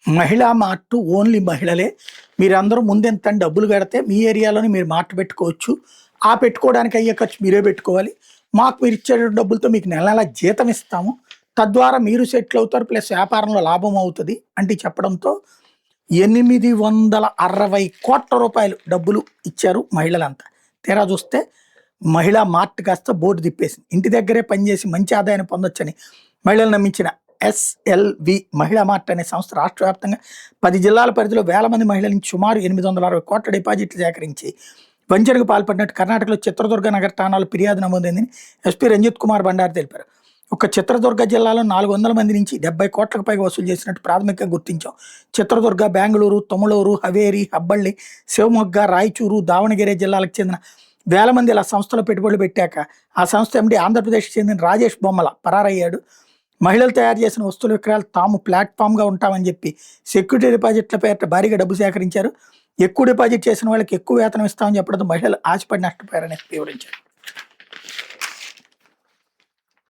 మహిళా mart only మహిళలే. మీరందరూ ముందెంత డబ్బులు కడితే మీ ఏరియాలోనే మీరు మార్ట్ పెట్టుకోవచ్చు. ఆ పెట్టుకోవడానికి అయ్యే ఖర్చు మీరే పెట్టుకోవాలి. మాకు మీరు ఇచ్చే డబ్బులతో మీకు నెల నెలా జీతం ఇస్తాము. తద్వారా మీరు సెటిల్ అవుతారు. ప్లస్ వ్యాపారంలో లాభం అవుతది అంటే చెప్పడంతో 860,00,00,000 డబ్బులు ఇచ్చారు మహిళలంతా. తీరా చూస్తే మహిళా మార్ట్ కాస్త బోర్డు తిప్పేసింది. ఇంటి దగ్గరే పనిచేసి మంచి ఆదాయాన్ని పొందొచ్చని మహిళలు నమ్మించిన ఎస్ఎల్వి మహిళా మార్ట్ అనే సంస్థ రాష్ట్ర వ్యాప్తంగా 10 జిల్లాల పరిధిలో వేల మంది మహిళల నుంచి సుమారు 860 కోట్ల డిపాజిట్లు సేకరించి వంచనకు పాల్పడినట్టు కర్ణాటకలో చిత్రదుర్గ నగర ఠాణాలో ఫిర్యాదు నమోదైందని ఎస్పీ రంజిత్ కుమార్ బండారు తెలిపారు. ఒక చిత్రదుర్గ జిల్లాలో 400 మంది నుంచి 70 కోట్లకు పైగా వసూలు చేసినట్టు ప్రాథమికంగా గుర్తించాం. చిత్రదుర్గ, బెంగళూరు, తొమలూరు, హవేరి, హబ్బళ్ళి, శివమొగ్గ, రాయచూరు, దావణగిరి జిల్లాలకు చెందిన వేల మంది ఇలా సంస్థలో పెట్టుబడులు పెట్టాక ఆ సంస్థ ఎండి ఆంధ్రప్రదేశ్కి చెందిన రాజేష్ బొమ్మల పరారయ్యాడు. మహిళలు తయారు చేసిన వస్తువుల విక్రయాలు తాము ప్లాట్ఫామ్గా ఉంటామని చెప్పి సెక్యూరిటీ డిపాజిట్ల పేరిట భారీగా డబ్బు సేకరించారు. ఎక్కువ డిపాజిట్ చేసిన వాళ్ళకి ఎక్కువ వేతనం ఇస్తామని చెప్పడంతో మహిళలు ఆశపడి నష్టపోయారని వివరించారు.